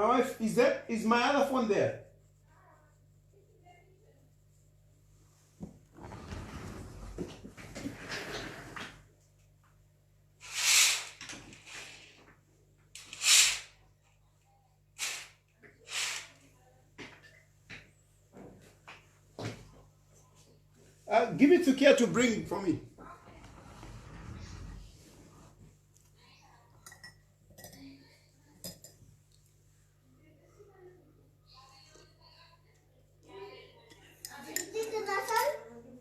My wife, is my other phone there? Give it to Kia to bring for me.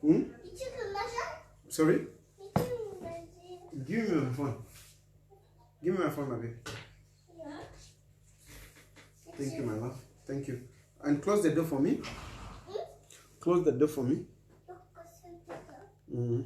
Hmm? Sorry? Give me my phone. Give me my phone, my baby. Thank you, my love. Thank you. And close the door for me. Close the door for me. Mm.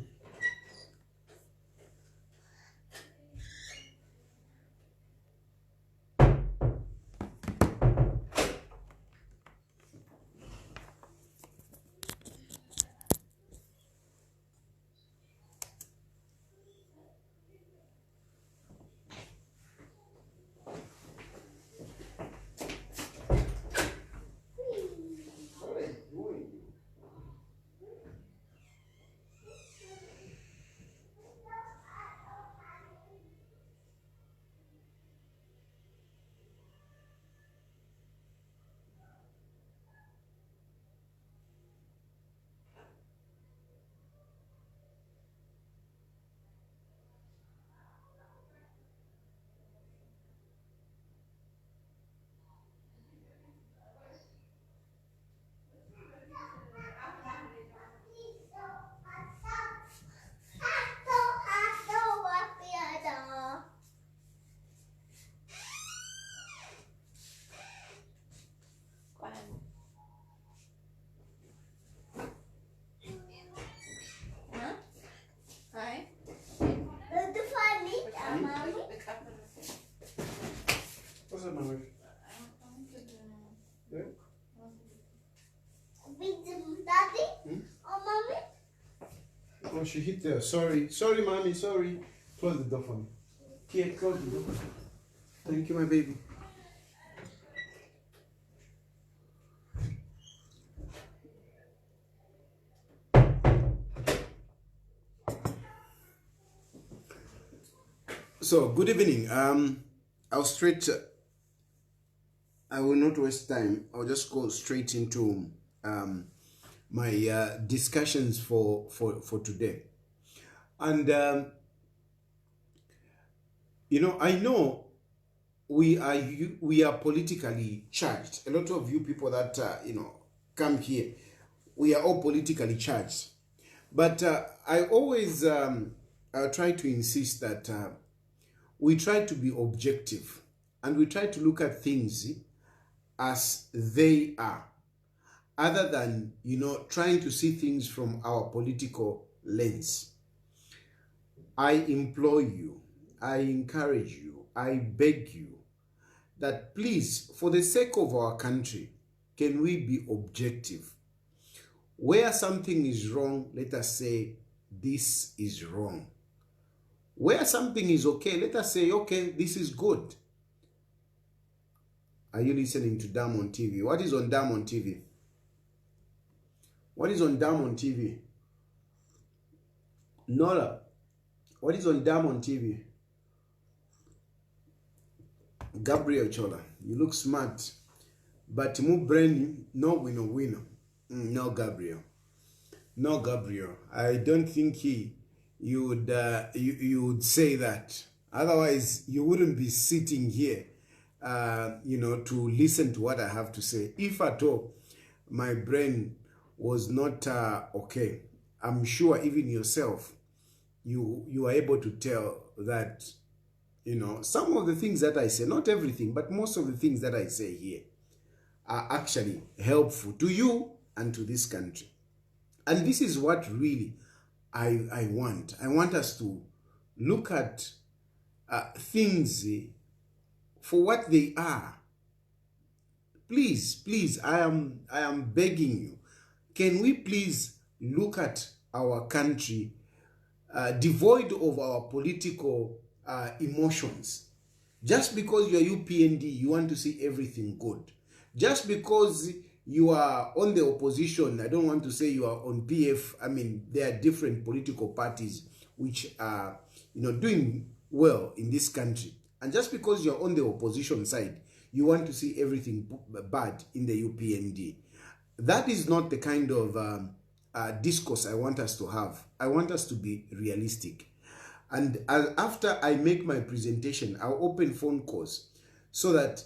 What's up, my wife? Yeah? Daddy? Hmm? Oh, mommy? Oh, she hit there. Sorry. Sorry, mommy. Sorry. Close the door for me. Here, close the door. Thank you, my baby. So, good evening. I will not waste time. I'll just go straight into my discussions for today. And I know we are politically charged. A lot of you people that come here, we are all politically charged. But I always try to insist that we try to be objective and we try to look at things as they are, other than trying to see things from our political lens. I implore you, I encourage you, I beg you that please, for the sake of our country, can we be objective? Where something is wrong, let us say this is wrong. Where something is okay, let us say, okay, this is good. Are you listening to Dam on TV? What is on Dam on TV? What is on Dam on TV? Nora, what is on Dam on TV? Gabriel Chola, you look smart, but mu brain no winner. No, Gabriel. No, Gabriel. I don't think you would say that. Otherwise, you wouldn't be sitting here, to listen to what I have to say. If at all my brain was not okay, I'm sure even yourself, you are able to tell that, some of the things that I say, not everything, but most of the things that I say here are actually helpful to you and to this country. And this is what really I want. I want us to look at things for what they are. Please, I am begging you. Can we please look at our country devoid of our political emotions? Just because you are UPND, you want to see everything good. Just because you are on the opposition, I don't want to say you are on PF. I mean, there are different political parties which are, doing well in this country. And just because you're on the opposition side, you want to see everything bad in the UPND. That is not the kind of discourse I want us to have. I want us to be realistic. And after I make my presentation, I'll open phone calls so that,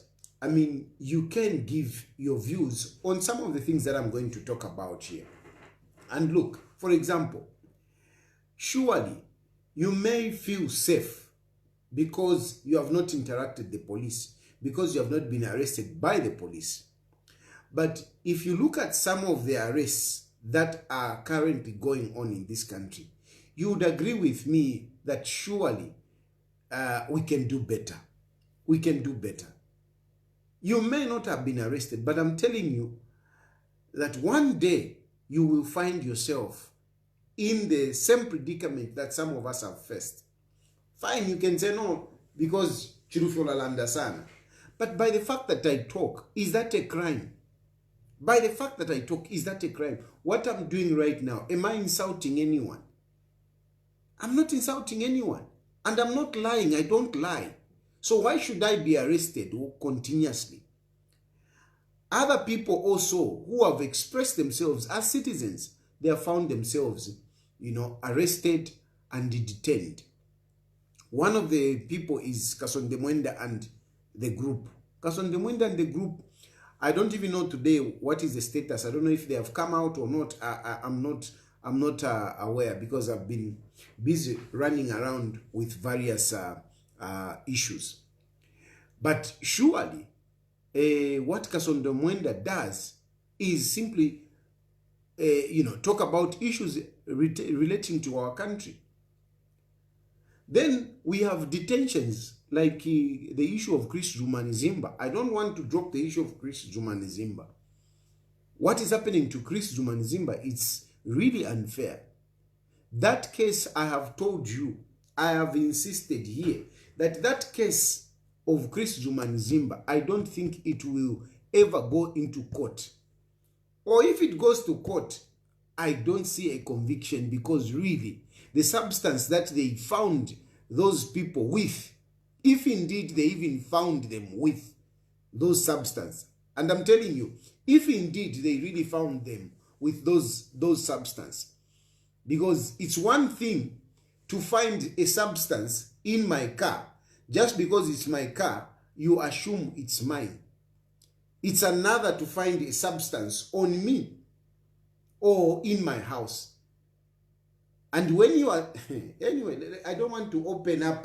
you can give your views on some of the things that I'm going to talk about here. And look, for example, surely you may feel safe because you have not interacted with the police, because you have not been arrested by the police. But if you look at some of the arrests that are currently going on in this country, you would agree with me that surely we can do better. We can do better. You may not have been arrested, but I'm telling you that one day you will find yourself in the same predicament that some of us have faced. Fine, you can say no, because Chilufya landa sana. But by the fact that I talk, is that a crime? By the fact that I talk, is that a crime? What I'm doing right now, am I insulting anyone? I'm not insulting anyone. And I'm not lying. I don't lie. So why should I be arrested continuously? Other people also who have expressed themselves as citizens, they have found themselves, arrested and detained. One of the people is Kasonde Mwenda and the group. Kasonde Mwenda and the group, I don't even know today what is the status. I don't know if they have come out or not. I'm not aware because I've been busy running around with various issues. But surely, what Kasonde Mwenda does is simply, talk about issues relating to our country. Then we have detentions like the issue of Chris Zumanizimba. I don't want to drop the issue of Chris Zumanizimba. What is happening to Chris Zumanizimba? It's really unfair. That case, I have told you, I have insisted here that case of Chris Zumanizimba, I don't think it will ever go into court. Or if it goes to court, I don't see a conviction, because really the substance that they found those people with, if indeed they even found them with those substances, and I'm telling you, if indeed they really found them with those substances, because it's one thing to find a substance in my car, just because it's my car, you assume it's mine. It's another to find a substance on me or in my house. And when you are, anyway, I don't want to open up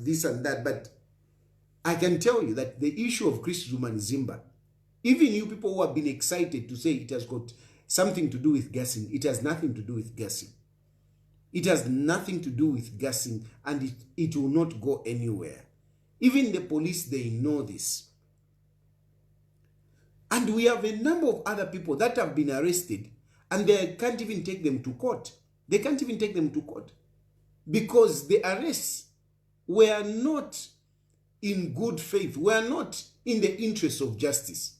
this and that, but I can tell you that the issue of Chris Zumanizimba, even you people who have been excited to say it has got something to do with gassing, it has nothing to do with gassing. It has nothing to do with gassing, and it will not go anywhere. Even the police, they know this. And we have a number of other people that have been arrested, and they can't even take them to court. They can't even take them to court because the arrests were not in good faith, were not in the interest of justice.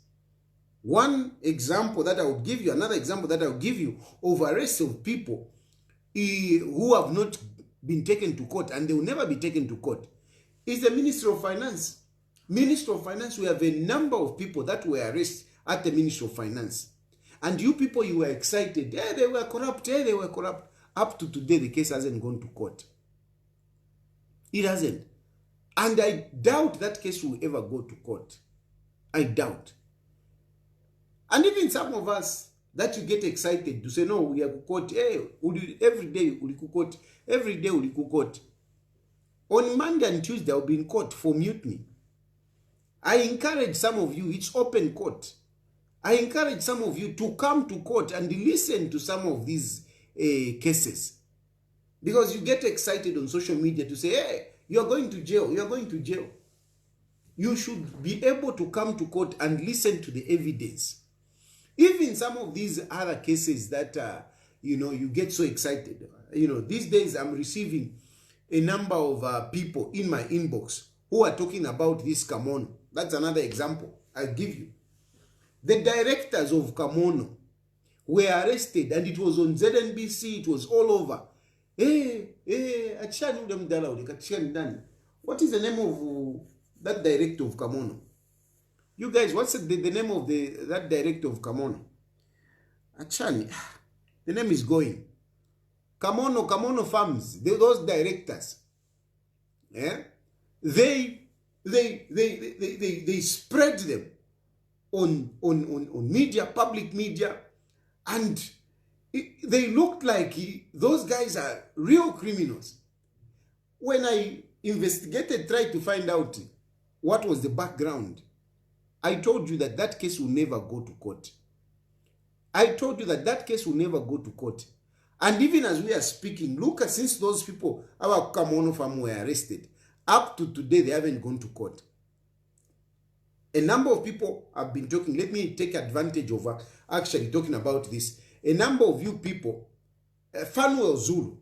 One example that I would give you, another example that I would give you of arrests of people who have not been taken to court, and they will never be taken to court, is the Minister of Finance. Minister of Finance, we have a number of people that were arrested at the Ministry of Finance. And you people, you were excited. Yeah, they were corrupt. Yeah, they were corrupt. Up to today, the case hasn't gone to court. It hasn't. And I doubt that case will ever go to court. I doubt. And even some of us that you get excited to say, no, we are court. Hey, every day we court. Every day we court. On Monday and Tuesday, I'll be in court for mutiny. I encourage some of you, it's open court. I encourage some of you to come to court and listen to some of these cases. Because you get excited on social media to say, hey, you are going to jail, you are going to jail. You should be able to come to court and listen to the evidence. Even some of these other cases that, you get so excited. These days I'm receiving a number of people in my inbox who are talking about this Kamono. That's another example I'll give you. The directors of Kamono were arrested, and it was on ZNBC, it was all over. What is the name of that director of Kamono? You guys, what's the name of that director of Kamono? Achani, the name is going. Kamono Farms, those directors, yeah, they spread them on media, public media, and they looked like those guys are real criminals. When I investigated, tried to find out what was the background, I told you that that case will never go to court. I told you that that case will never go to court. And even as we are speaking, look at, since those people, our Kamono farm, were arrested, up to today, they haven't gone to court. A number of people have been talking. Let me take advantage of actually talking about this. A number of you people, Fanuel Zulu,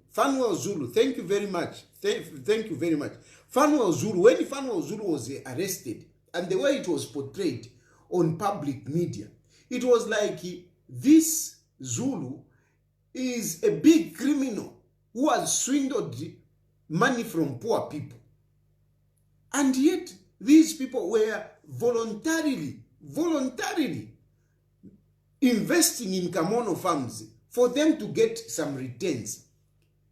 thank you very much. Thank you very much. Fanuel Zulu, when Fanuel Zulu was arrested, and the way it was portrayed on public media, it was like this Zulu is a big criminal who has swindled money from poor people. And yet, these people were voluntarily investing in Kamono farms for them to get some returns.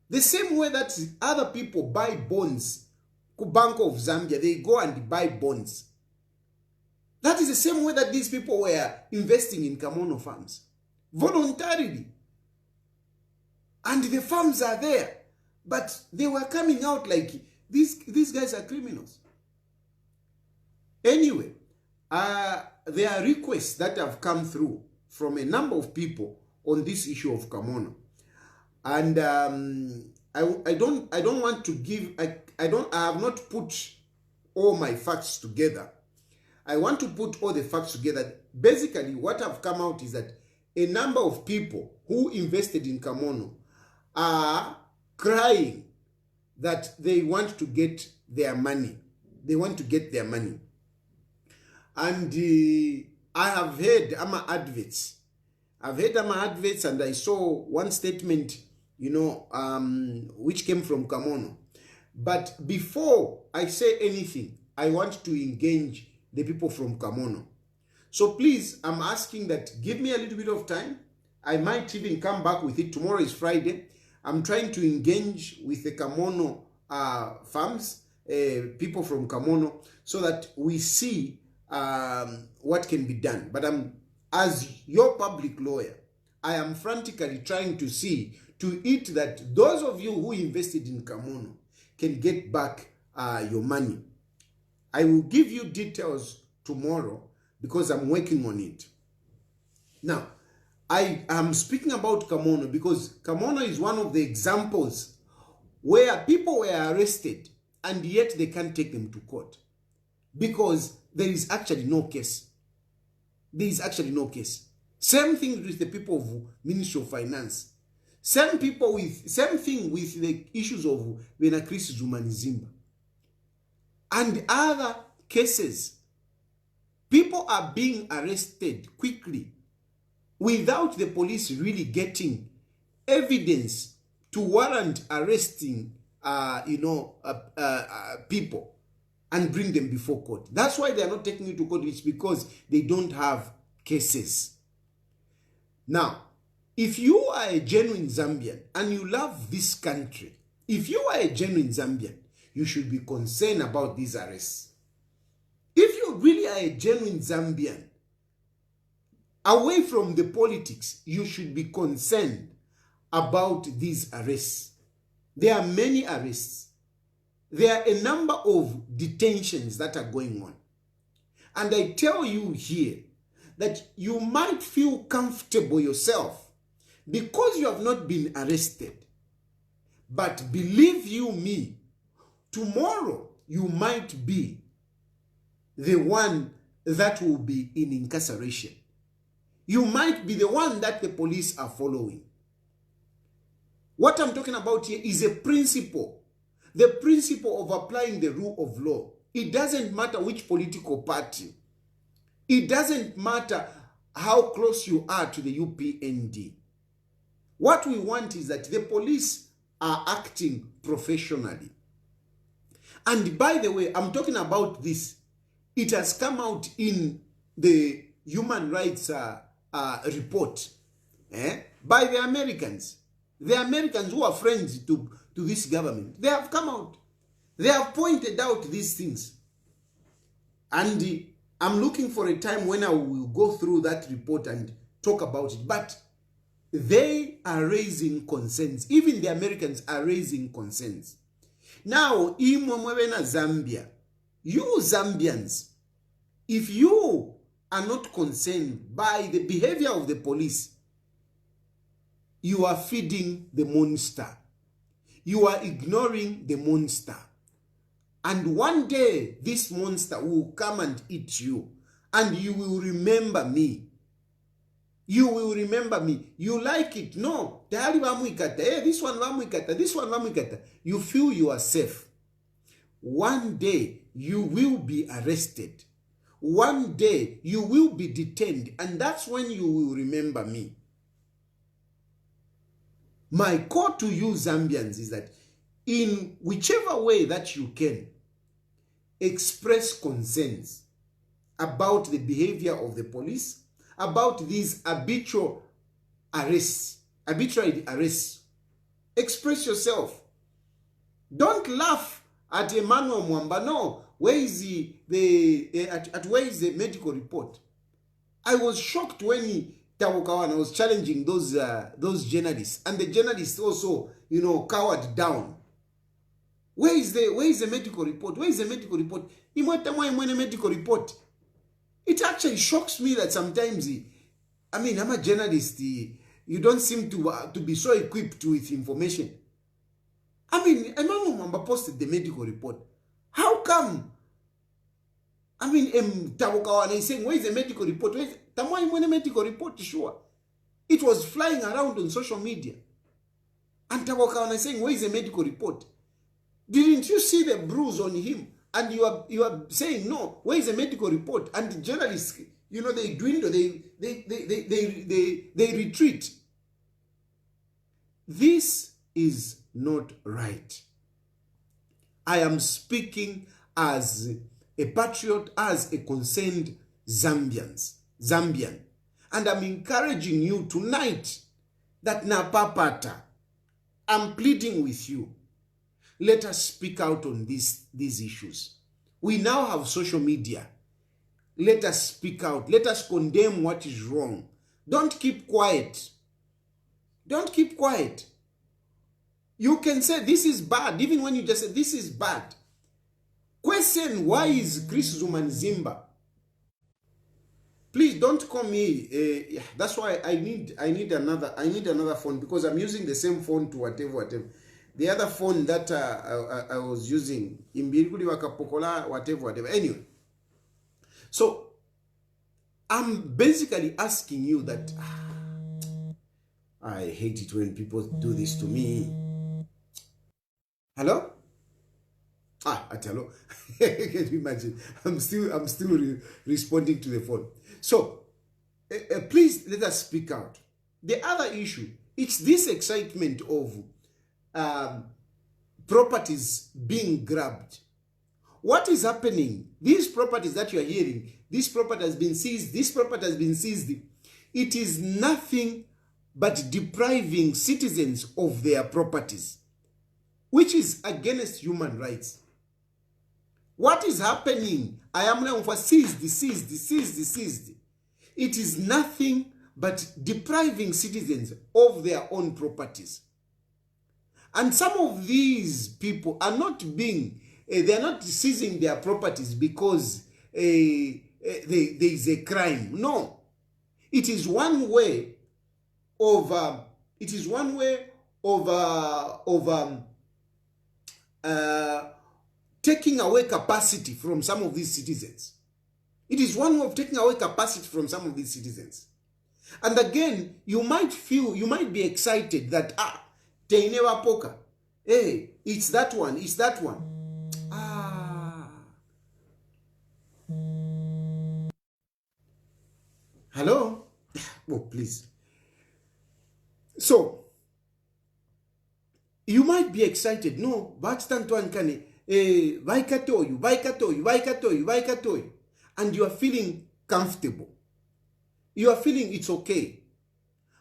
The same way that other people buy bonds, Bank of Zambia, they go and buy bonds. That is the same way that these people were investing in Kamono farms, voluntarily. And the farms are there, but they were coming out like these guys are criminals. Anyway, there are requests that have come through from a number of people on this issue of Kamono, and I don't want to give. I have not put all my facts together. I want to put all the facts together. Basically, what have come out is that a number of people who invested in Kamono are crying that they want to get their money. They want to get their money. And I have heard AMA adverts. I've heard AMA adverts, and I saw one statement, which came from Kamono. But before I say anything, I want to engage the people from Kamono. So please, I'm asking that give me a little bit of time. I might even come back with it. Tomorrow is Friday. I'm trying to engage with the Kamono farms, people from Kamono, so that we see what can be done. But as your public lawyer, I am frantically trying to see to it that those of you who invested in Kamono can get back your money. I will give you details tomorrow because I'm working on it. Now, I am speaking about Kamono because Kamono is one of the examples where people were arrested and yet they can't take them to court because there is actually no case. There is actually no case. Same thing with the people of Ministry of Finance. Same thing with the issues of Chris Zumanizimba. And other cases. People are being arrested quickly without the police really getting evidence to warrant arresting people and bring them before court. That's why they are not taking it to court. It's because they don't have cases. Now, if you are a genuine Zambian and you love this country, if you are a genuine Zambian, you should be concerned about these arrests. If you really are a genuine Zambian, away from the politics, you should be concerned about these arrests. There are many arrests. There are a number of detentions that are going on. And I tell you here that you might feel comfortable yourself because you have not been arrested. But believe you me, tomorrow you might be the one that will be in incarceration. You might be the one that the police are following. What I'm talking about here is a principle the principle of applying the rule of law. It doesn't matter which political party. It doesn't matter how close you are to the UPND. What we want is that the police are acting professionally. And by the way, I'm talking about this. It has come out in the human rights report by the Americans. The Americans who are friends to this government, they have come out. They have pointed out these things. And I'm looking for a time when I will go through that report and talk about it. But they are raising concerns. Even the Americans are raising concerns. Now, imwemwena Zambia, you Zambians, if you are not concerned by the behavior of the police, you are feeding the monster. You are ignoring the monster. And one day, this monster will come and eat you. And you will remember me. You will remember me. You like it. No. Tayali vamuikata. Hey, this one vamuikata. This one vamuikata. You feel you are safe. One day, you will be arrested. One day, you will be detained. And that's when you will remember me. My call to you Zambians is that in whichever way that you can, express concerns about the behavior of the police, about these arbitrary arrests. Express yourself. Don't laugh at Emmanuel Mwamba. No, where is where is the medical report? I was shocked when Tawokawana was challenging those journalists, and the journalists also, cowered down. Where is the medical report? Where is the medical report? Medical report. It actually shocks me that sometimes, I'm a journalist, you don't seem to be so equipped with information. Emmanuel Mwamba posted the medical report. How come? Tawokawana is saying, where is the medical report? Medical report, sure. It was flying around on social media. And Tawokawana is saying, where is the medical report? Didn't you see the bruise on him? And you are saying, no, where is the medical report? And the journalists, they dwindle, they retreat. This is not right. I am speaking as a patriot, as a concerned Zambian. And I'm encouraging you tonight that Napapata, I'm pleading with you. Let us speak out on these issues. We now have social media. Let us speak out. Let us condemn what is wrong. Don't keep quiet. Don't keep quiet. You can say this is bad, even when you just say this is bad. Question, why is Chris Zumanzimba? Please don't call me. That's why I need another phone, because I'm using the same phone to whatever. The other phone that I was using, whatever. Anyway, so I'm basically asking you that I hate it when people do this to me. Hello? Hello. Can you imagine? I'm still responding to the phone. So please let us speak out. The other issue, it's this excitement of properties being grabbed. What is happening? These properties that you are hearing, this property has been seized, this property has been seized. It is nothing but depriving citizens of their properties, which is against human rights. What is happening? I am now for seized. It is nothing but depriving citizens of their own properties. And some of these people are not they are not seizing their properties because there is a crime. No. It is one way of taking away capacity from some of these citizens. It is one way of taking away capacity from some of these citizens. And again, you might be excited that Teinewa Poka, Hey, it's that one, it's that one. Ah. Hello? Oh, please. So, you might be excited. No, but Tantuankane, Vaikatoyu. And you are feeling comfortable. You are feeling it's okay.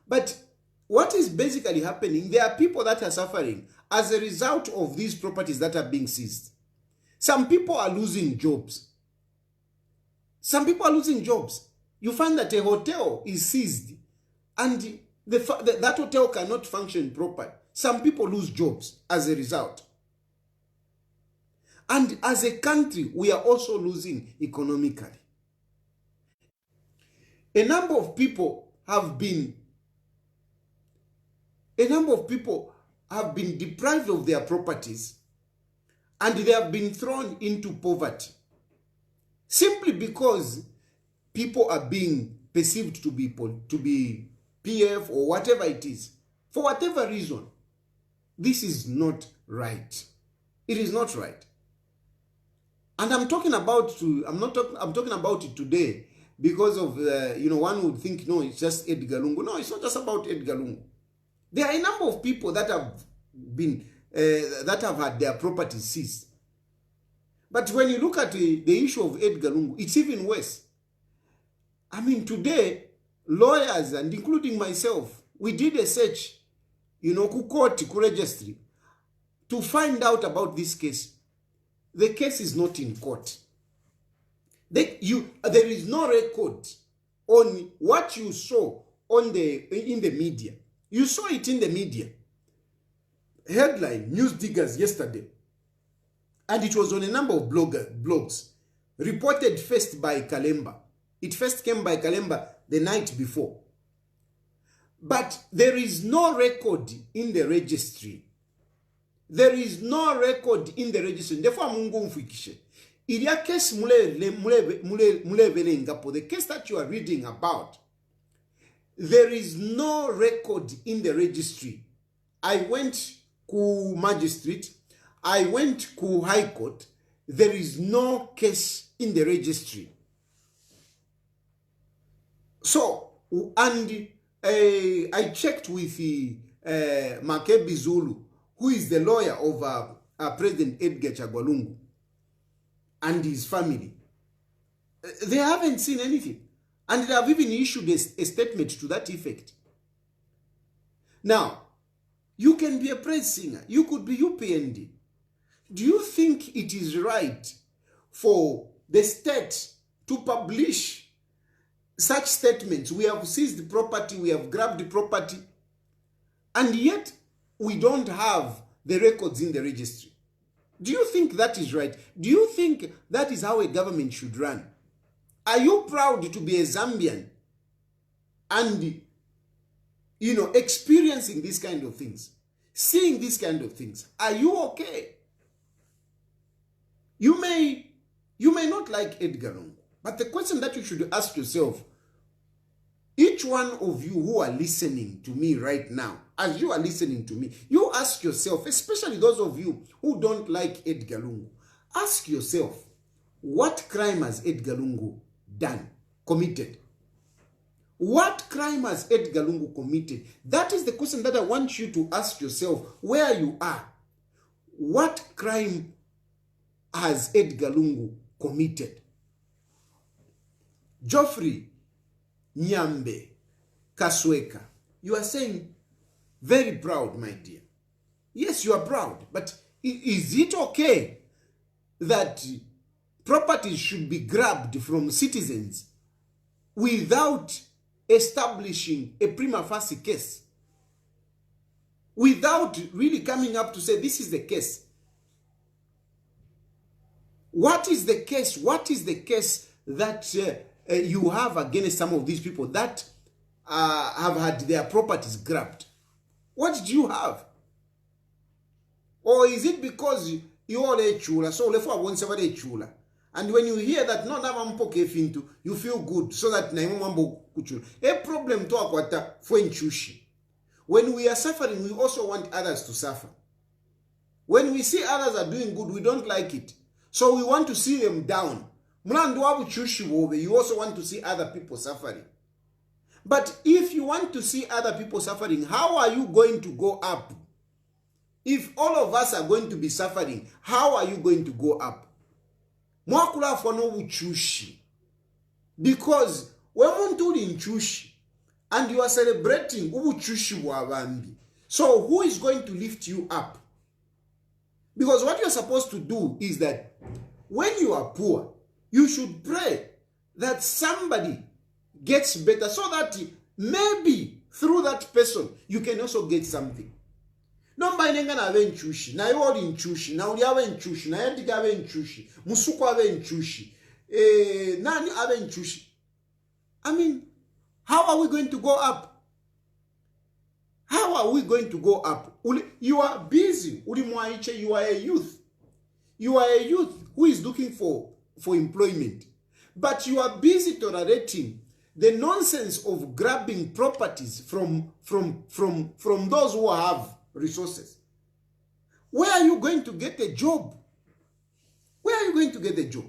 But what is basically happening, there are people that are suffering as a result of these properties that are being seized. Some people are losing jobs. Some people are losing jobs. You find that a hotel is seized and that hotel cannot function properly. Some people lose jobs as a result. And as a country, we are also losing economically. A number of people have been deprived of their properties and they have been thrown into poverty simply because people are being perceived to be PF or whatever it is. For whatever reason, this is not right. It is not right. And I'm talking about it today because of one would think, no, it's just Edgar Lungu. No, it's not just about Edgar Lungu. There are a number of people that have been that have had their properties seized. But when you look at the issue of Edgar Lungu, it's even worse. I mean, today, lawyers, and including myself, we did a search, court, registry, to find out about this case. The case is not in court. There is no record on what you saw in the media. You saw it in the media. Headline, News Diggers yesterday. And it was on a number of blogs. Reported first by Kalemba. It first came by Kalemba the night before. But there is no record in the registry. There is no record in the registry. Therefore, Mungu mfikishe. Ilia case the case that you are reading about, there is no record in the registry. I went to magistrate, I went to high court, there is no case in the registry. So, and I checked with Makebi Zulu, who is the lawyer of President Edgar Chagwa and his family. They haven't seen anything. And they have even issued a statement to that effect. Now, you can be a praise singer. You could be UPND. Do you think it is right for the state to publish such statements? We have seized the property, we have grabbed the property, and yet we don't have the records in the registry. Do you think that is right? Do you think that is how a government should run? Are you proud to be a Zambian and, experiencing these kind of things, seeing these kind of things? Are you okay? You may not like Edgar Lungu, but the question that you should ask yourself, each one of you who are listening to me right now, as you are listening to me, you ask yourself, especially those of you who don't like Edgar Lungu, ask yourself, what crime has Edgar Lungu committed? What crime has Edgar Lungu committed? That is the question that I want you to ask yourself where you are. What crime has Edgar Lungu committed? Geoffrey Nyambe Kasweka, you are saying very proud, my dear. Yes, you are proud, but is it okay that properties should be grabbed from citizens without establishing a prima facie case? Without really coming up to say this is the case. What is the case? What is the case that you have against some of these people that have had their properties grabbed? What do you have? Or is it because you are a chula, so therefore I want somebody a chula? And when you hear that no into, you feel good, so that a problem to akwata for chushi. When we are suffering, we also want others to suffer. When we see others are doing good, we don't like it. So we want to see them down. You also want to see other people suffering. But if you want to see other people suffering, how are you going to go up? If all of us are going to be suffering, how are you going to go up? Because when you in chushi and you are celebrating ubuchushi wabambi, so who is going to lift you up? Because what you're supposed to do is that when you are poor, you should pray that somebody gets better so that maybe through that person you can also get something. Nomba nenga na ave nchushi, na yori nchushi, na uli ave nchushi, na Edgar ave nchushi, Musuku ave nchushi, nani ave nchushi. I mean, how are we going to go up? How are we going to go up? You are busy. You are a youth. You are a youth who is looking for employment. But you are busy tolerating the nonsense of grabbing properties from those who have resources. Where are you going to get a job? Where are you going to get a job?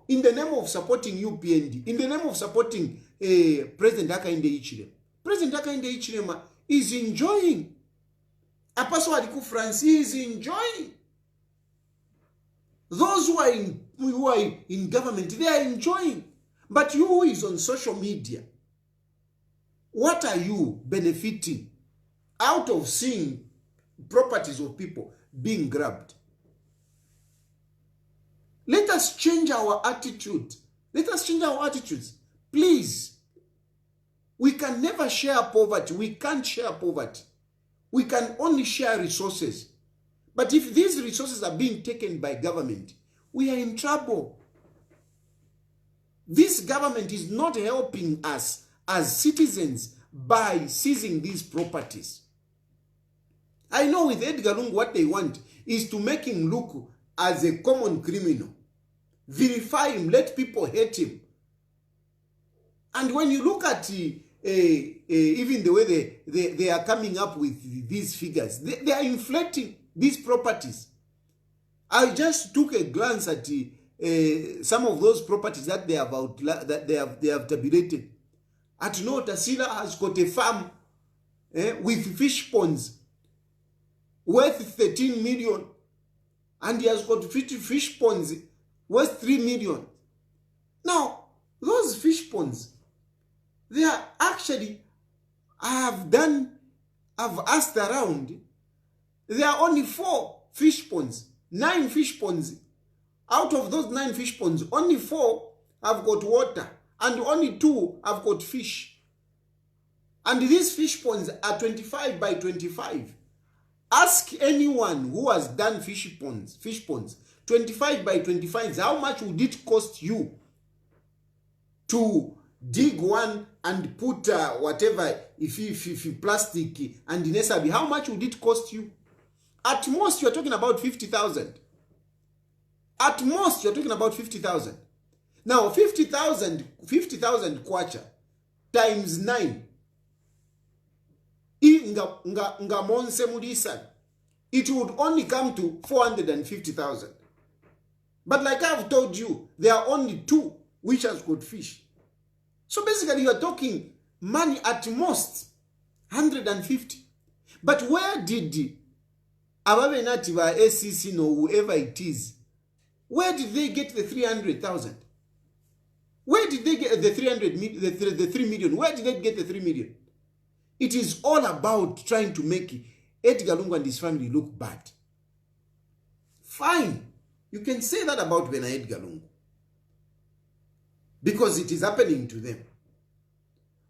In the name of supporting UPND, in the name of supporting President Hakainde Hichilema. President Hakainde Hichilema is enjoying. Apaso Adiku France is enjoying. Those who are in government, they are enjoying. But you who is on social media, what are you benefiting out of seeing properties of people being grabbed? Let us change our attitude. Let us change our attitudes. Please. We can never share poverty. We can't share poverty. We can only share resources. But if these resources are being taken by government, we are in trouble. This government is not helping us as citizens by seizing these properties. I know with Edgar Lungu what they want is to make him look as a common criminal. Vilify him, let people hate him. And when you look at even the way they are coming up with these figures, they are inflating these properties. I just took a glance at some of those properties that they have tabulated. At Tasila has got a farm with fish ponds worth 13 million, and he has got 50 fish ponds worth 3 million. Now, those fish ponds, they are actually, I've asked around, there are only 4 fish ponds, 9 fish ponds. Out of those 9 fish ponds, only 4 have got water, and only 2 have got fish. And these fish ponds are 25 by 25. Ask anyone who has done fish ponds, 25 by 25, how much would it cost you to dig one and put whatever, if plastic and nesabi, how much would it cost you? At most, you're talking about 50,000. At most, you're talking about 50,000. Now, 50,000 kwacha times 9. It would only come to 450,000. But like I've told you, there are only 2 which has got fish. So basically, you are talking money at most 150. But where did Ababenativa, SCC, no whoever it is, where did they get the 300,000? Where did they get the 3 million? Where did they get the 3 million? It is all about trying to make Edgar Lungu and his family look bad. Fine. You can say that about Edgar Lungu, because it is happening to them.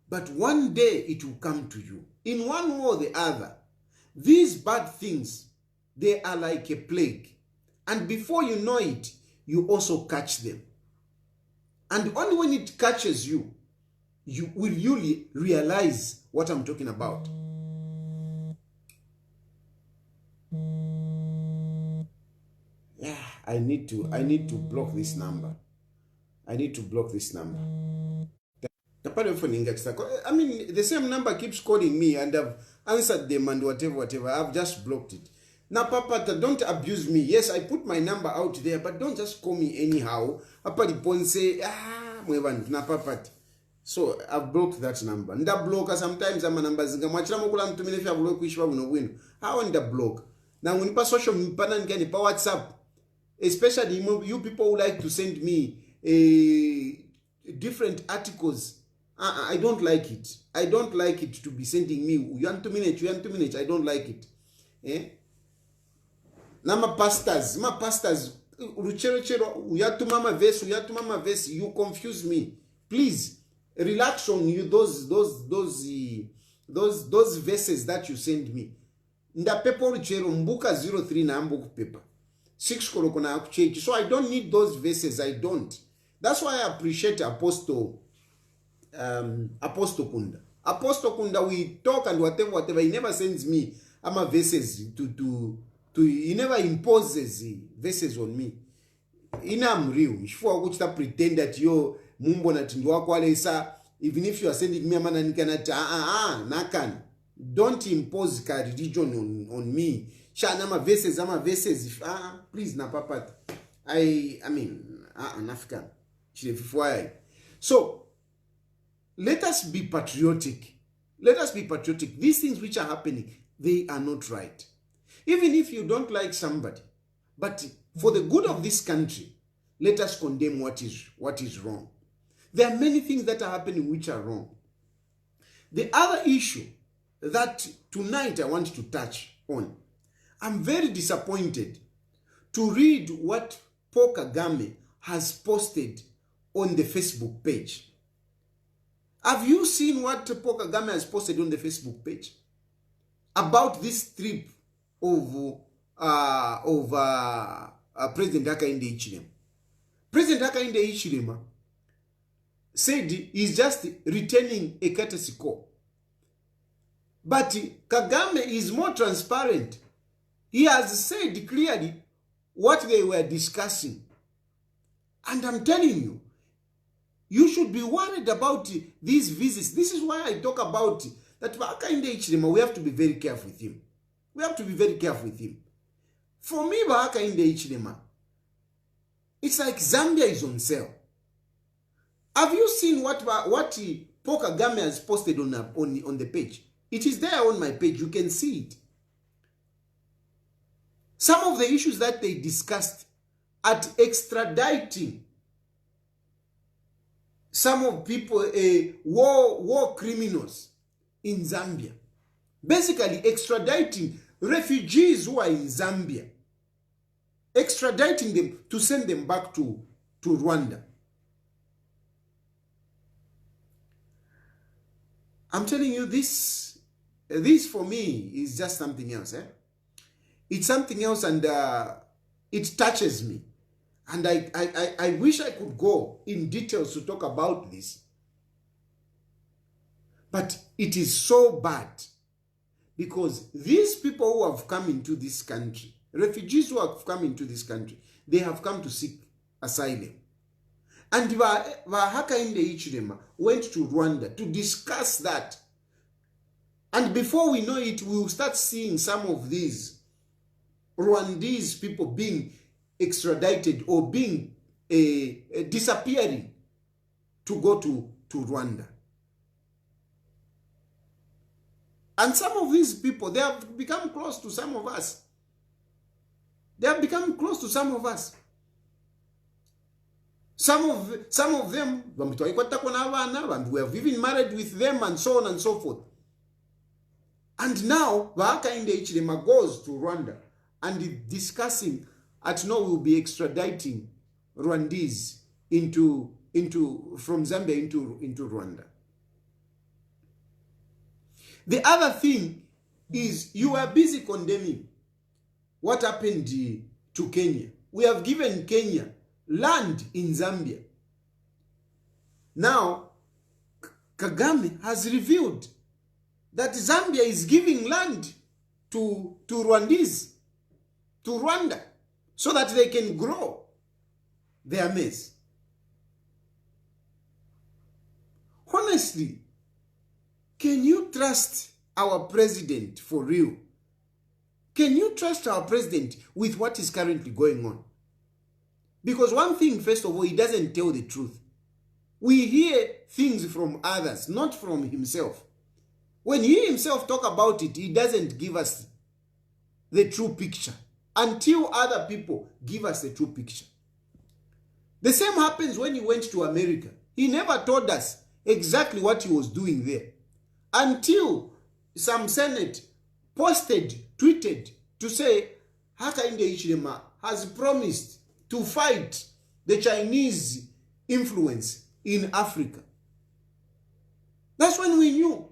But one day it will come to you. In one way or the other, these bad things, they are like a plague. And before you know it, you also catch them. And only when it catches you, you will realize what I'm talking about. Yeah, I need to block this number. I need to block this number. I mean, the same number keeps calling me, and answered them and whatever. I've just blocked it. Now, Papa, don't abuse me. Yes, I put my number out there, but don't just call me anyhow. Papa, the say, na Papa. So I've blocked that number. Nda block sometimes I'm a number zinga mwachira mukula mtumile fya block kuishwa wino. How nda block? Now when you social mpana ngani pa WhatsApp, especially you people who like to send me different articles. I don't like it. I don't like it to be sending me. You want 2 minutes. I don't like it. Now my pastors, ruchero, mama verse, you confuse me. Please relax on you those verses that you send me. Nda paper ruchero mbuka 03 na mbuku paper. 6 koloko na akuchechi. So I don't need those verses. I don't. That's why I appreciate Apostle Kunda. Apostle Kunda, we talk and whatever. He never sends me verses he never imposes verses on me. I'm real. Shifua kuchita pretend that yo mumbo na tindu wako alesa. Even if you are sending me amana nikanata nakan. Don't impose ka religion on me. Sha nama verses if please na papa. I mean an African. So let us be patriotic. Let us be patriotic. These things which are happening, they are not right. Even if you don't like somebody, but for the good of this country, let us condemn what is wrong. There are many things that are happening which are wrong. The other issue that tonight I want to touch on, I'm very disappointed to read what Paul Kagame has posted on the Facebook page. Have you seen what Paul Kagame has posted on the Facebook page about this trip of President Hakainde Hichilema? President Hakainde Hichilema said he's just returning a courtesy call. But Kagame is more transparent. He has said clearly what they were discussing. And I'm telling you, you should be worried about these visits. This is why I talk about that Hakainde Hichilema, we have to be very careful with him. We have to be very careful with him. For me, Hakainde Hichilema, it's like Zambia is on sale. Have you seen what Paul Kagame has posted on the page? It is there on my page. You can see it. Some of the issues that they discussed at extraditing some of people, war criminals in Zambia. Basically extraditing refugees who are in Zambia. Extraditing them to send them back to Rwanda. I'm telling you, this for me is just something else. It's something else, and it touches me. And I wish I could go in details to talk about this. But it is so bad. Because these people who have come into this country, refugees who have come into this country, they have come to seek asylum. And Hakainde Hichilema went to Rwanda to discuss that. And before we know it, we will start seeing some of these Rwandese people being extradited or being disappearing to go to Rwanda. And some of these people, they have become close to some of us. They have become close to some of us. Some of them, we have even married with them and so on and so forth. And now, Hakainde Hichilema goes to Rwanda and discussing we will be extraditing Rwandese from Zambia into Rwanda. The other thing is you are busy condemning what happened to Kenya. We have given Kenya land in Zambia. Now, Kagame has revealed that Zambia is giving land to Rwandese, to Rwanda, so that they can grow their maize. Honestly, can you trust our president for real? Can you trust our president with what is currently going on? Because one thing, first of all, he doesn't tell the truth. We hear things from others, not from himself. When he himself talk about it, he doesn't give us the true picture until other people give us the true picture. The same happens when he went to America. He never told us exactly what he was doing there until some Senate tweeted to say Hakainde Hichilema has promised to fight the Chinese influence in Africa. That's when we knew.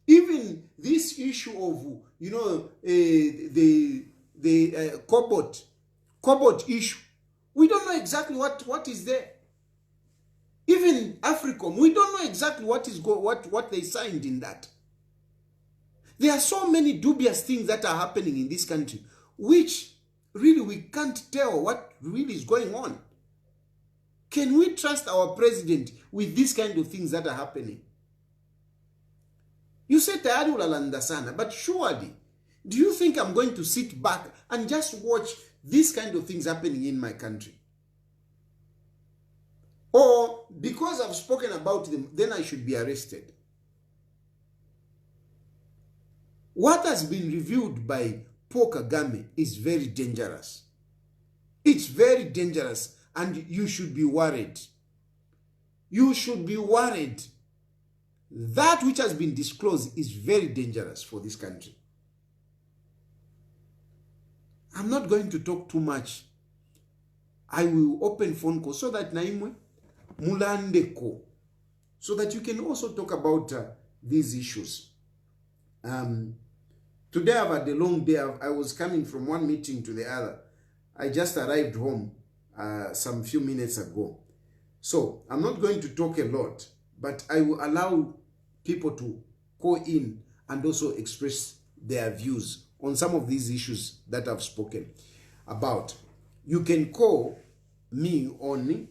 Even this issue of, the cobalt issue, we don't know exactly what is there. Even AFRICOM, we don't know exactly what they signed in that. There are so many dubious things that are happening in this country, which really we can't tell what really is going on. Can we trust our president with these kind of things that are happening? You say Tayali ulalanda sana, but surely, do you think I'm going to sit back and just watch these kind of things happening in my country? Or because I've spoken about them, then I should be arrested? What has been revealed by Paul Kagame is very dangerous. It's very dangerous, and you should be worried. You should be worried. That which has been disclosed is very dangerous for this country. I'm not going to talk too much. I will open phone call so that Naimwe Mulandeko, so that you can also talk about these issues. Today I've had a long day. I was coming from one meeting to the other. I just arrived home some few minutes ago. So I'm not going to talk a lot, but I will allow people to call in and also express their views on some of these issues that I've spoken about. You can call me on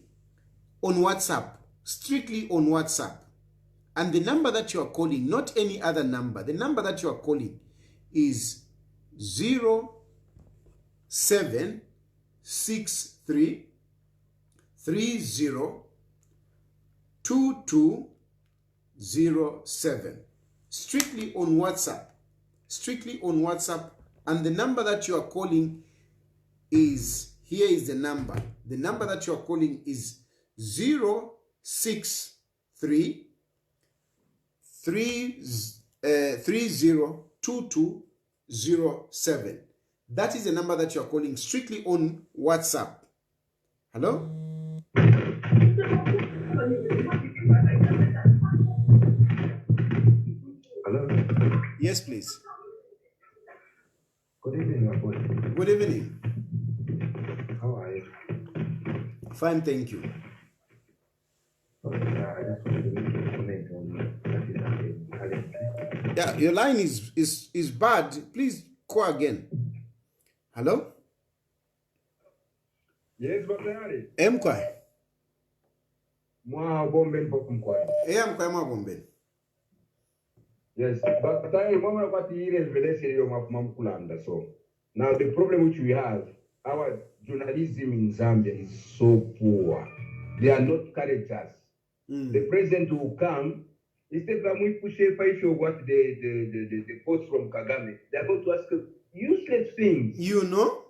WhatsApp, strictly on WhatsApp. And the number that you are calling, not any other number, the number that you are calling is 0763 2207. Strictly on WhatsApp. Strictly on WhatsApp. And the number that you are calling is, here is the number. The number that you are calling is 063 302207. That is the number that you are calling strictly on WhatsApp. Hello? Hello? Yes, please. Good evening, my boy. Good evening. How are you? Fine, thank you. I just wanted to make a comment on that is happening. Yeah, your line is bad. Please call again. Hello? Yes, but Tayali. Mkwa. Mwa bomben pokumkwai. Mkwa mwa bomben. Yes, but Tayali, mwa kwa tiire revelation yo mamkulanda. So now the problem which we have, our journalism in Zambia is so poor. They are not courageous. The president will come. Instead of we push a show what the post from Kagame, they are going to ask useless things. You know,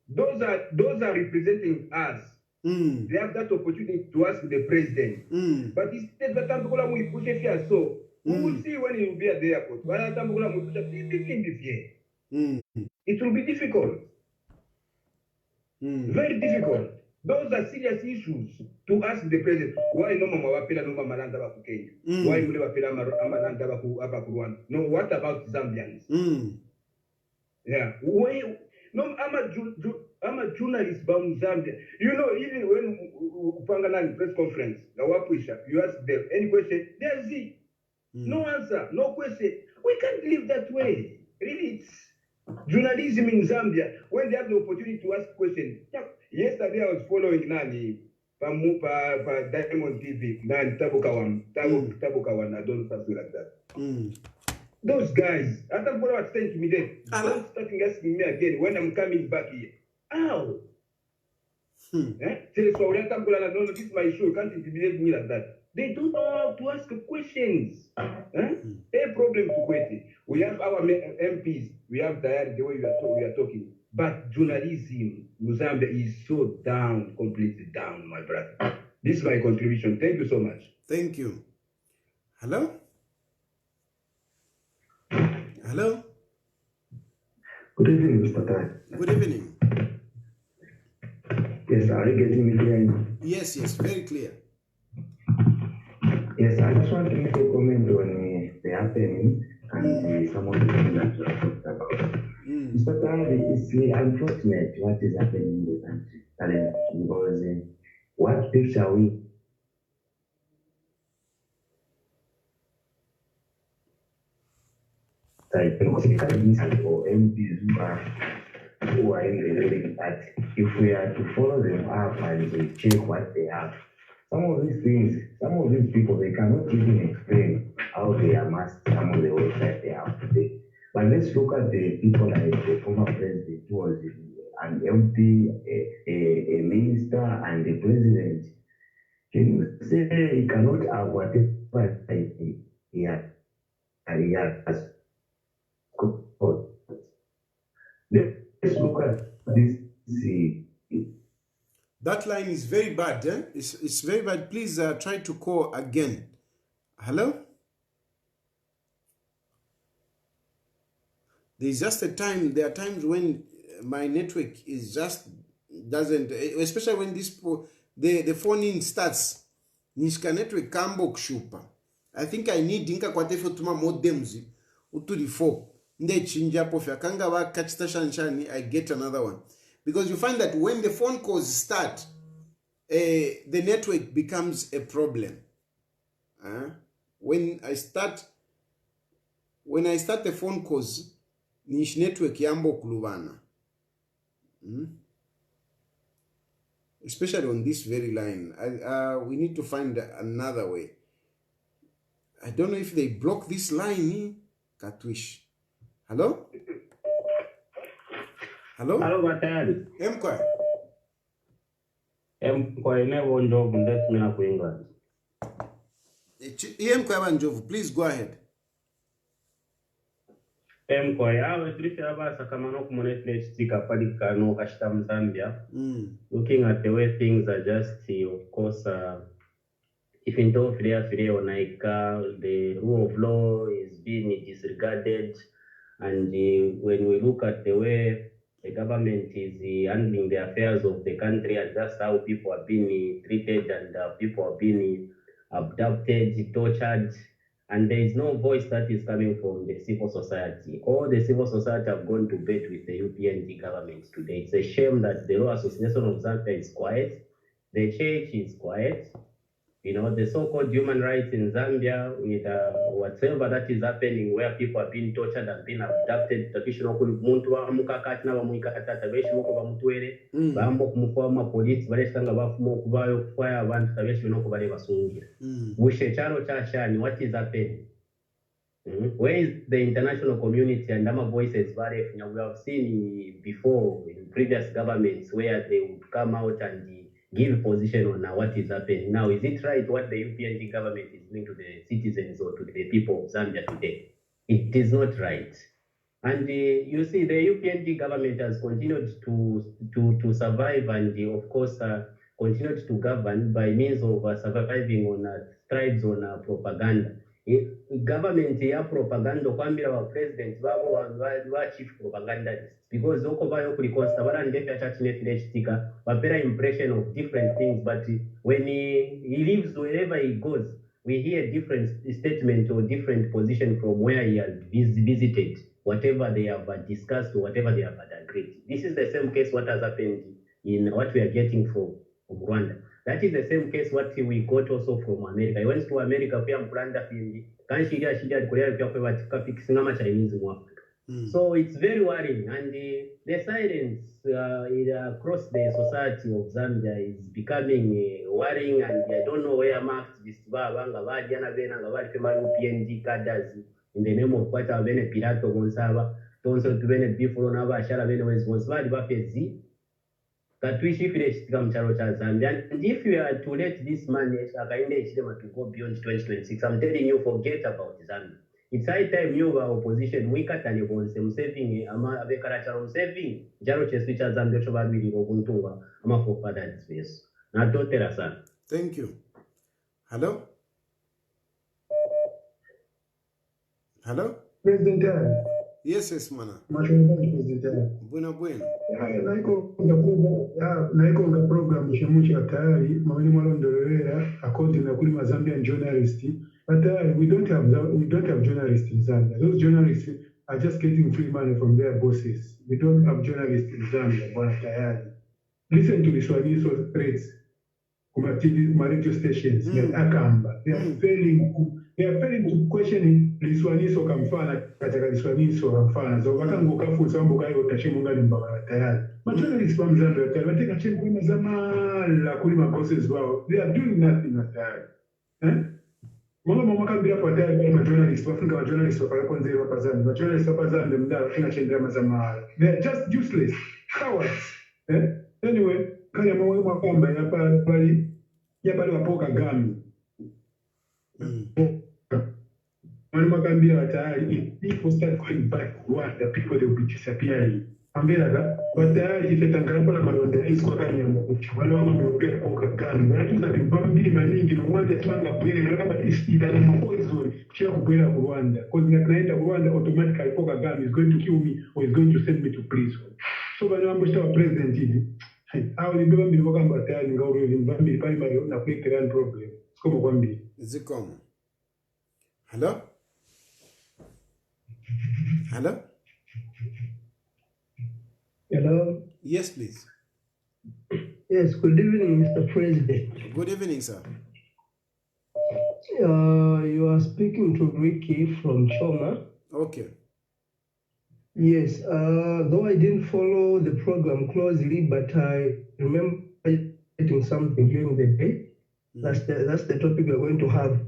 those are representing us. They have that opportunity to ask the president. But instead of we push a fear, so we will see when he will be at the airport. It will be difficult. Very difficult. Those are serious issues to ask the president. Why no mama wapela no mama landa ba Kenya? Why mule wapela amalanda ba ku Rwanda? No, what about Zambians? Yeah. Why no I'm a journalist from Zambia. Even when Upangana press conference, you ask them any question, there's it. No answer, no question. We can't live that way. Really, it's journalism in Zambia. When they have the opportunity to ask questions. Yesterday I was following pa Diamond TV, man, Tabukawan, I don't something like that. Those guys, I don't know what to intimidate. Don't start asking me again when I'm coming back here. Ow! Say, so no, this is my show, you can't intimidate me like that. They don't know how to ask questions. A problem to quit. We have our MPs, we have Tayali, the way we are talking. But journalism, Mozambique is so down, completely down, my brother. This is my contribution. Thank you so much. Thank you. Hello? Hello? Good evening, Mr. Tai. Good evening. Yes, are you getting me clear? Yes, very clear. Yes, I just want to make a comment on the happening and some of the things that you have talked about. Mr. Tai, it's unfortunate what is happening in the country. Because what picture we or MPs who are in the ruling party, if we are to follow them up and check what they have, some of these things, some of these people, they cannot even explain how they amassed some of the wealth that they have today. But let's look at the people like the former president, who was an MP, a minister, and the president. Can you say he cannot have whatever he has? Let's look at this. That line is very bad. It's very bad. Please try to call again. Hello? There's just a time. There are times when my network is just doesn't, especially when the phone in starts. Nishka network kambo kushupa. I think I need dinka kwa tefo tuma modems uturi 4. Nde chinja pofya kanga wa kachita shanshani, I get another one. Because you find that when the phone calls start, the network becomes a problem. When I start the phone calls, nish network yambo kuluvana. Especially on this very line. We need to find another way. I don't know if they block this line. Katwish. Hello? Hello? Hello, Batari. Emkwa. Emkwa never job in that mina ku England. Emkwa banjovu, please go ahead. Emkwa yawe tulisha basa kama no ku Netflix tika palika no kashita Zambia. Looking at the way things are just, of course, even though the rule of law is being disregarded, and when we look at the way the government is handling the affairs of the country, and that's how people are being treated, and people are being abducted, tortured, and there is no voice that is coming from the civil society. All the civil society have gone to bed with the UPND government today. It's a shame that the Law Association of Zambia is quiet, the church is quiet. You know, the so-called human rights in Zambia, with whatever that is happening, where people are being tortured and being abducted, police, what is happening? Where is the international community and our voices? We have seen before in previous governments where they would come out and give position on what is happening. Now, is it right what the UPND government is doing to the citizens or to the people of Zambia today? It is not right. And you see, the UPND government has continued to survive and, of course, continued to govern by means of surviving on thrives on propaganda. Government ya propaganda kwambira wa president babo wa chief propagandist, because oko bayo kuli constabara ndefe chachine chitika bapera impression of different things, but when he lives wherever he goes, we hear different statement or different position from where he has visited, whatever they have discussed or whatever they have agreed. This is the same case what has happened in what we are getting from Rwanda. That is the same case what we got also from America. I went to America pia mplanda findi. Kanshi shida Korea pia kwa fixing ama Chinese mu Africa. So it's very worrying, and the silence across the society of Zambia is becoming worrying, and I don't know where activists PND cadres in the name of what have been a Pirato Gonzava, also to bene before Nava Shalavenes was bad Bapezi. That we shift it to Zambia. And if you are to let this man Hakainde Hichilema to go beyond 2026, I'm telling you, forget about Zambia. It's high time you are opposition weaker than you want some saving ama bekaracharo saving jaro cheswicha Zambia shoba bili oguntunga ama for father space. Na totera sana. Thank you. Hello? Hello? President, Yes, mana. President. Bueno. Naiko nga program chemuchi Tayali mawili mwalondolera according to kulima Zambian journalists. But we don't have journalists in Zambia. Those journalists are just getting free money from their bosses. We don't have journalists in Zambia. Tayali. Listen to the Swaniso threats from radio stations. Akamba. They are failing to question Liswaniso kamfana katika Liswaniso kamfana. So wakango kafu sambo kayo tashimunga nimbaka Tayali. But journalists from Zambia wateka chemko na zamala kulima bosses wao. They are doing nothing at Tayali. Mama kambira kwa Tayali kwa journalists wafunga journalists wakalapo nzeri hapa Zambia. Journalists hapa Zambia mda kina chendea mazamala. They are just useless cowards. Anyway, kaya mawe makamba yapali wapoka gami. When Makambira Tayali, if people start going back to Rwanda, people they will be disappearing. Ambela, but if it's a Gambala Malonda, it's got a name of Chihuahua, will get Oka Gami. But I think that in Bambi, my name, you know, one that's one of the is either in poison, Chihuahua Rwanda. Because in the client of Rwanda, automatically Oka Gami is going to kill me or is going to send me to prison. So when I'm president, I will be able to work on Batali and go in Bambi, primary, and a quick problem. Come on, Bambi. Is it come? Hello? Hello? Hello? Yes, please. Yes, good evening, Mr. President. Good evening, sir. You are speaking to Ricky from Choma. Okay. Yes, though I didn't follow the program closely, but I remember getting something during the day. That's the topic we're going to have.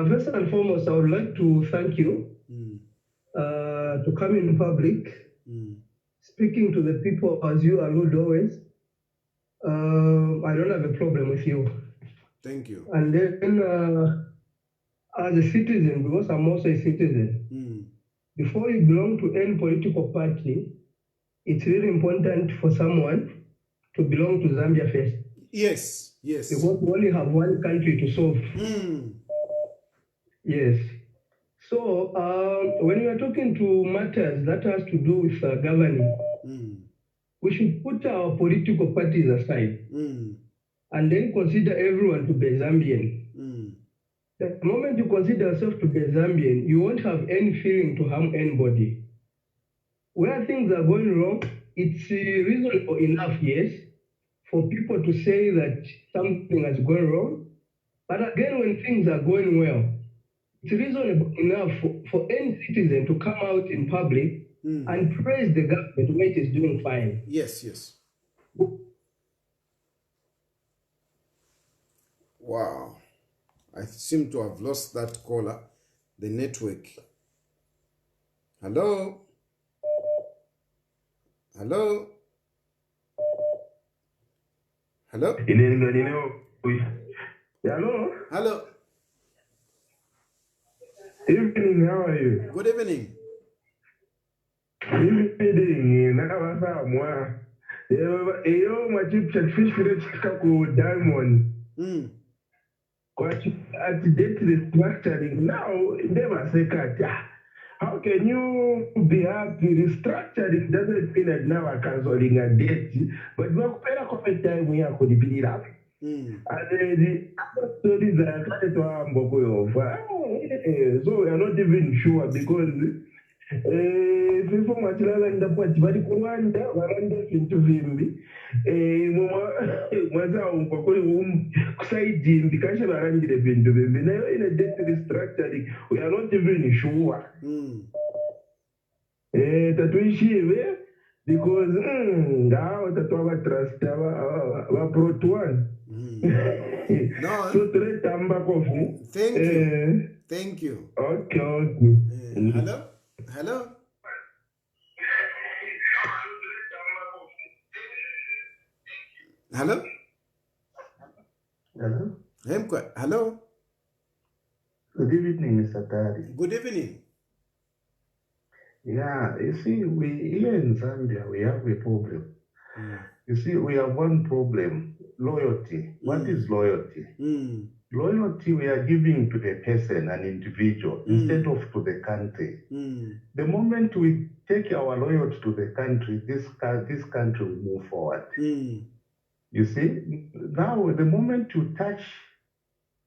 First and foremost, I would like to thank you to come in public, speaking to the people as you allude always. I don't have a problem with you. Thank you. And then, as a citizen, because I'm also a citizen, before you belong to any political party, it's really important for someone to belong to Zambia first. Yes. Because we only have one country to solve. Yes. So when we are talking to matters that has to do with governing, we should put our political parties aside and then consider everyone to be Zambian. The moment you consider yourself to be Zambian, you won't have any feeling to harm anybody. Where things are going wrong, it's reasonable enough, yes, for people to say that something has gone wrong. But again, when things are going well, it's reasonable enough for any citizen to come out in public and praise the government when it is doing fine. Yes. Wow. I seem to have lost that caller. The network. Hello? Hello? Hello? Hello? Evening, how are you? Good evening. Evening, Nakawasa, my chief fish village diamond. At date restructuring now, never say how can you be happy? Restructuring doesn't mean that now I'm canceling a date, but we have a time we are going to be up. And the other stories that I tried to so we are not even sure because people much like the point, but Rwanda, Rwanda into Vimbi, in a debt restructuring, we are not even sure. Tatuishive, because now tatwa trust our pro one. No. So three tamba coffee. Thank you. Thank you. Okay. Hello? Hello? Hello? Hello. Hello? Good evening, Mr. Tayali. Good evening. Yeah, you see, we here in Zambia, we have a problem. You see, we have one problem, loyalty. What is loyalty? Loyalty we are giving to the person, an individual, instead of to the country. The moment we take our loyalty to the country, this country will move forward. You see, now the moment you touch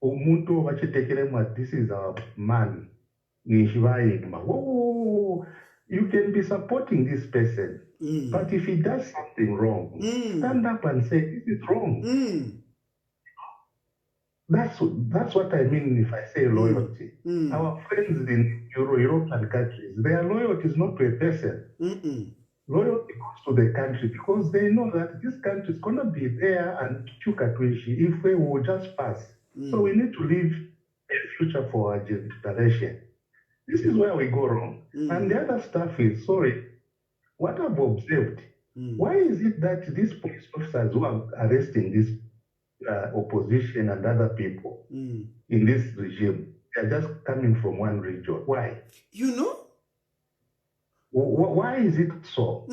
Umuntu Vachitekirema, this is our man. You can be supporting this person, but if he does something wrong, stand up and say, this is wrong. That's what I mean if I say loyalty. Our friends in European countries, their loyalty is not to a person. Loyalty goes to the country because they know that this country is going to be there and chukatwishi if we will just pass. So we need to leave a future for our generation. This is where we go wrong. And the other stuff is, sorry, what I've observed, why is it that these police officers who are arresting this opposition and other people in this regime, they're just coming from one region? Why? You know? Why is it so?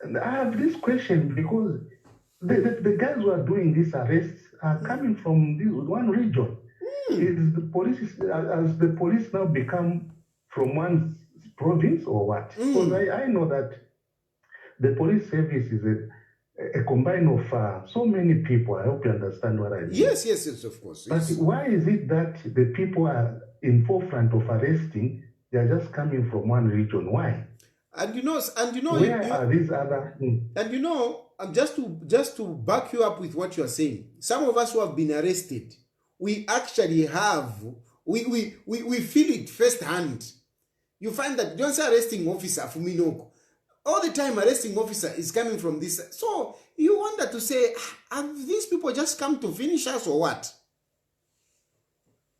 And I have this question because the guys who are doing these arrests are coming from this one region. Is the police has the police now become from one province or what? Because I know that the police service is a combine of so many people. I hope you understand what I mean. Yes, of course. Yes. But why is it that the people are in forefront of arresting? They are just coming from one region. Why? And you know, where are these other? And you know, just to back you up with what you are saying, some of us who have been arrested, we actually have, we feel it firsthand. You find that don't say arresting officer for Minoko. All the time arresting officer is coming from this. So you wonder to say, have these people just come to finish us or what?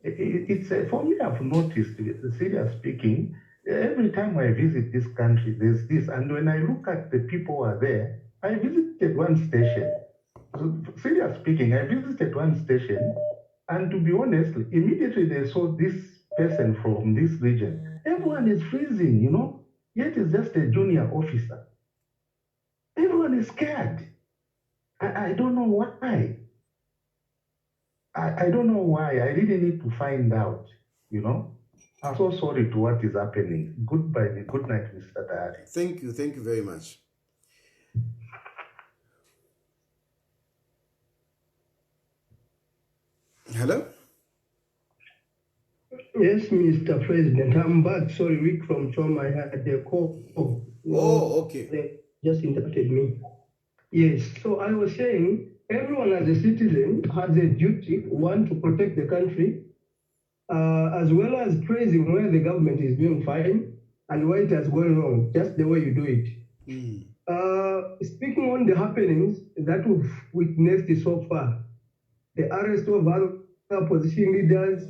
It's for me, I've noticed, serious speaking, every time I visit this country, there's this. And when I look at the people who are there, I visited one station. So, serious speaking, I visited one station. And to be honest, immediately they saw this person from this region. Everyone is freezing, you know, yet it's just a junior officer. Everyone is scared. I don't know why. I don't know why. I really need to find out, you know. I'm so sorry to what is happening. Goodbye. Good night, Mr. Tayali. Thank you. Thank you very much. Hello? Yes, Mr. President. I'm back. Sorry, Rick from Choma. I had the call. Okay. They just interrupted me. Yes. So I was saying, everyone as a citizen has a duty, one, to protect the country, as well as praising where the government is doing fine and where it has gone wrong, just the way you do it. Speaking on the happenings that we've witnessed so far, the arrest of other opposition leaders,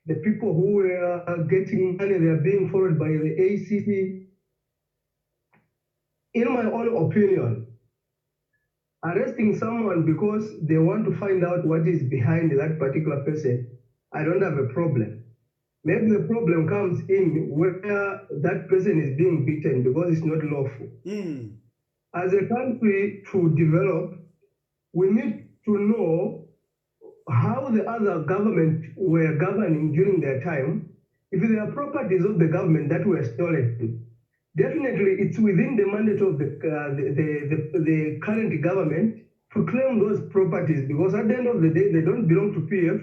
the people who were getting money, they are being followed by the ACC. In my own opinion, arresting someone because they want to find out what is behind that particular person, I don't have a problem. Maybe the problem comes in where that person is being beaten because it's not lawful. As a country to develop, we need to know how the other government were governing during their time. If there are properties of the government that were stolen, definitely it's within the mandate of the current government to claim those properties, because at the end of the day, they don't belong to PF,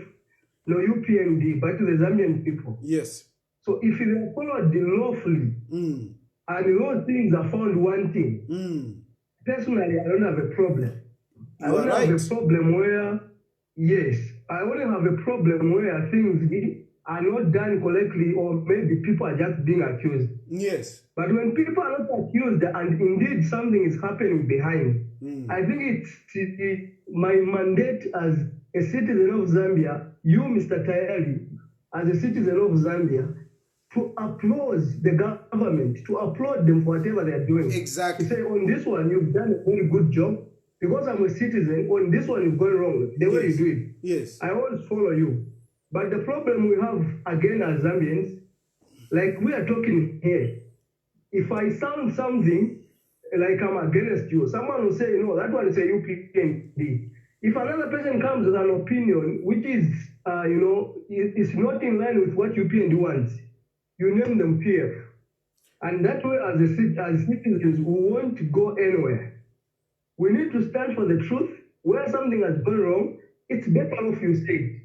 no UPND, but to the Zambian people. Yes. So if they are followed lawfully, and those things are found wanting, personally, I don't have a problem. I don't have a problem where, yes, I only have a problem where things are not done correctly, or maybe people are just being accused. Yes. But when people are not accused and indeed something is happening behind, I think it's my mandate as a citizen of Zambia, you, Mr. Tayali, as a citizen of Zambia, to applaud the government, to applaud them for whatever they are doing. Exactly. To say, on this one, you've done a very good job. Because I'm a citizen, on this one, you've gone wrong. The way you do it. Yes. I always follow you. But the problem we have, again, as Zambians, like we are talking here, if I sound something like I'm against you, someone will say, no, that one is a UPND. If another person comes with an opinion which is, is not in line with what UPND wants, you name them PF. And that way, as citizens, we won't go anywhere. We need to stand for the truth. Where something has gone wrong, it's better off you say it.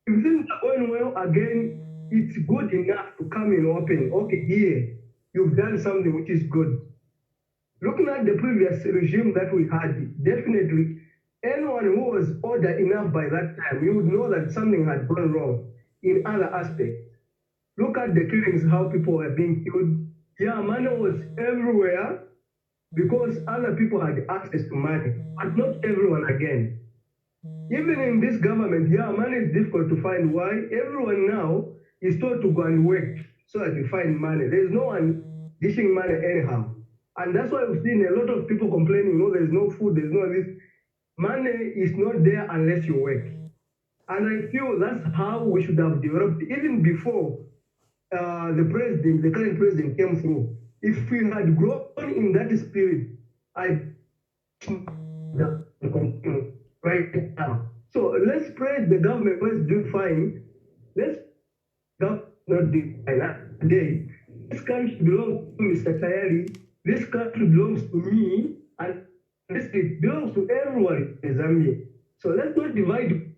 If things are going well, again, it's good enough to come in open. Okay, here, you've done something which is good. Looking at the previous regime that we had, definitely, anyone who was older enough by that time, you would know that something had gone wrong in other aspects. Look at the killings, how people were being killed. Yeah, money was everywhere because other people had access to money, but not everyone again. Even in this government, yeah, money is difficult to find. Why? Everyone now is told to go and work so that you find money. There's no one dishing money anyhow. And that's why we've seen a lot of people complaining, no, there's no food, there's no this. Money is not there unless you work. And I feel that's how we should have developed, even before the current president came through. If we had grown in that spirit, right now. So let's praise the government who is doing fine. Let's not do fine today. This country belongs to Mr. Tayali. This country belongs to me, and it belongs to everyone in Zambia. So let's not divide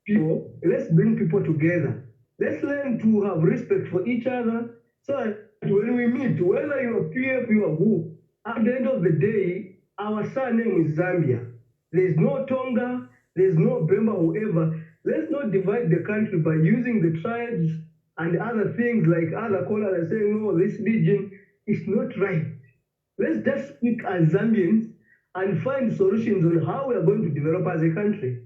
people. Let's bring people together. Let's learn to have respect for each other, so that when we meet, whether you are PF, you are who, at the end of the day, our surname is Zambia. There's no Tonga, there's no Bemba, whoever. Let's not divide the country by using the tribes and other things like other callers are saying, no, this region is not right. Let's just speak as Zambians and find solutions on how we are going to develop as a country.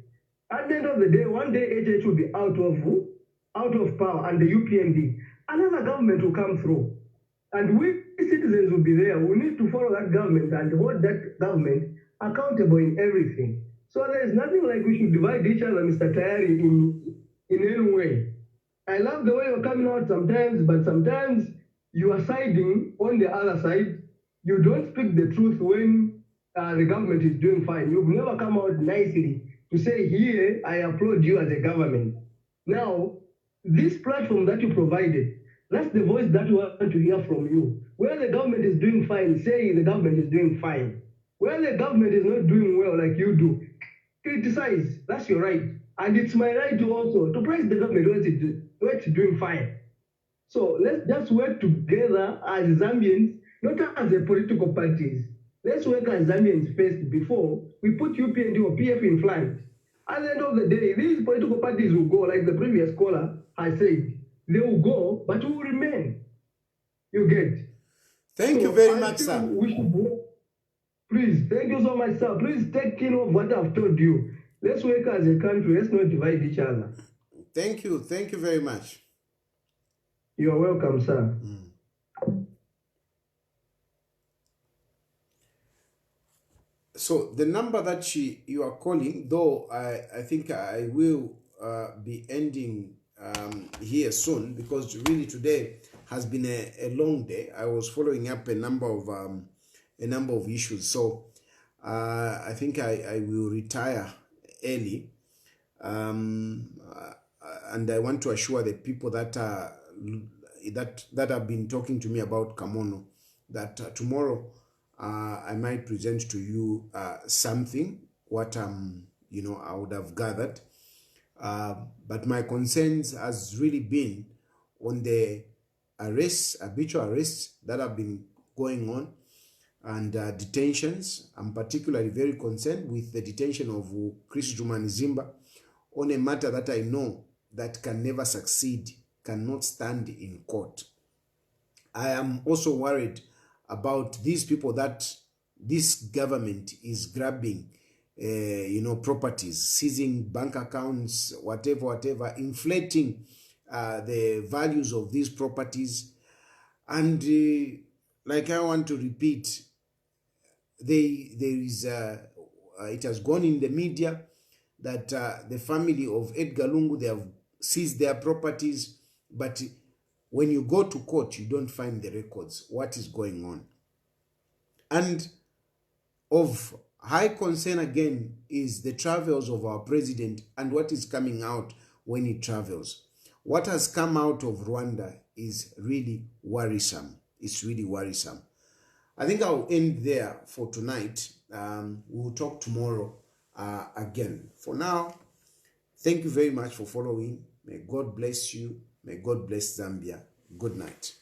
At the end of the day, one day HH will be out of power, and the UPND. Another government will come through. And we citizens will be there. We need to follow that government and hold that government accountable in everything. So there is nothing like we should divide each other, Mr. Tayali, in any way. I love the way you're coming out sometimes, but sometimes you are siding on the other side. You don't speak the truth when the government is doing fine. You've never come out nicely to say, here, I applaud you as a government. Now, this platform that you provided, that's the voice that we want to hear from you. Where the government is doing fine, say the government is doing fine. Where the government is not doing well like you do, criticize. That's your right. And it's my right to also to praise the government when it's doing fine. So let's just work together as Zambians, not as a political parties. Let's work as Zambians first before we put UPND or PF in front. At the end of the day, these political parties will go, like the previous caller has said, they will go, but we will remain. You get? Thank you very much, sir. We should work. Please, thank you so much, sir. Please take care of what I've told you. Let's work as a country. Let's not divide each other. Thank you. Thank you very much. You're welcome, sir. So the number that you are calling, though I think I will be ending here soon, because really today has been a long day. I was following up a number of issues, so I think I will retire early, and I want to assure the people that that have been talking to me about Kamono that tomorrow I might present to you something what I would have gathered, but my concerns has really been on the habitual arrests that have been going on, and detentions. I'm particularly very concerned with the detention of Chris Jumanizimba on a matter that I know that can never succeed, cannot stand in court. I am also worried about these people that this government is grabbing, properties, seizing bank accounts, whatever, inflating the values of these properties. And like I want to repeat, it has gone in the media that the family of Edgar Lungu, they have seized their properties, but when you go to court, you don't find the records. What is going on? And of high concern again is the travels of our president and what is coming out when he travels. What has come out of Rwanda is really worrisome. It's really worrisome. I think I'll end there for tonight. We'll talk tomorrow again. For now, thank you very much for following. May God bless you. May God bless Zambia. Good night.